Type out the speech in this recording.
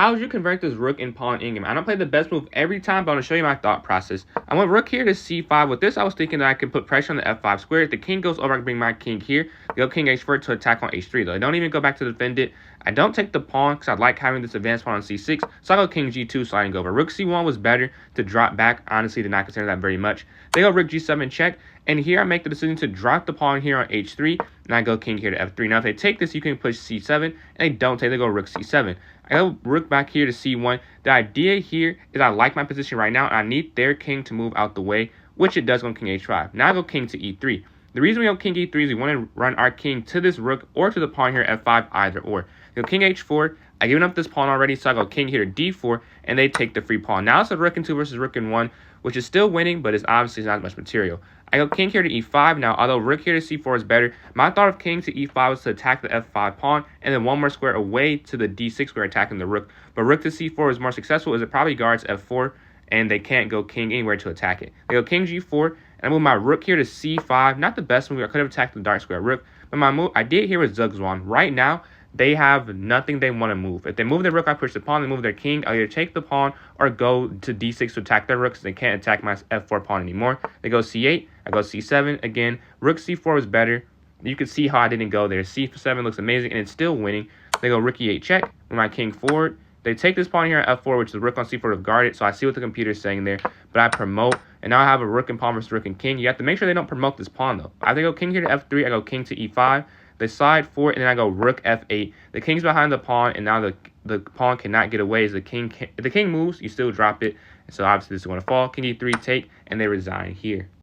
How would you convert this rook and pawn endgame? I don't play the best move every time, but I'm going to show you my thought process. I went rook here to c5. With this, I was thinking that I could put pressure on the f5 square. If the king goes over, I can bring my king here. Go king h4 to attack on h3, though. I don't even go back to defend it. I don't take the pawn because I like having this advanced pawn on c6. So I go king g2 sliding over. Rook c1 was better to drop back. Honestly, did not consider that very much. They go rook g7 check. And here I make the decision to drop the pawn here on h3. And I go king here to f3. Now, if they take this, you can push c7. And they don't take, they go rook c7. I go rook back here to c1. The idea here is I like my position right now, and I need their king to move out the way, which it does on king h5. Now I go king to e3. The reason we go king e3 is we want to run our king to this rook or to the pawn here at f5, either or. I go king h4. I given up this pawn already, so I go king here to d4, and they take the free pawn. Now it's a rook in 2 versus rook in 1, which is still winning, but it's obviously not much material. I go king here to e5. Now, although rook here to c4 is better, my thought of king to e5 was to attack the f5 pawn, and then one more square away to the d6 square attacking the rook. But rook to c4 is more successful as it probably guards f4, and they can't go king anywhere to attack it. They go king g4, and I move my rook here to c5. Not the best move. I could have attacked the dark square rook, but my move I did here with Zugzwan. Right now, they have nothing they want to move. If they move their rook, I push the pawn. They move their king, I'll either take the pawn or go to d6 to attack their rook, so they can't attack my f4 pawn anymore. They go c8, I go c7. Again, rook c4 was better. You can see how I didn't go there. c7 looks amazing, and it's still winning. They go rook e8 check with my king forward. They take this pawn here at f4, which is rook on c4 to guard it, so I see what the computer is saying there. But I promote, and now I have a rook and pawn versus rook and king. You have to make sure they don't promote this pawn, though. If they go king here to f3, I go king to e5. They slide forward, and then I go rook f8. The king's behind the pawn, and now the pawn cannot get away. As if the king moves, you still drop it. And so obviously this is going to fall. King e3 take, and they resign here.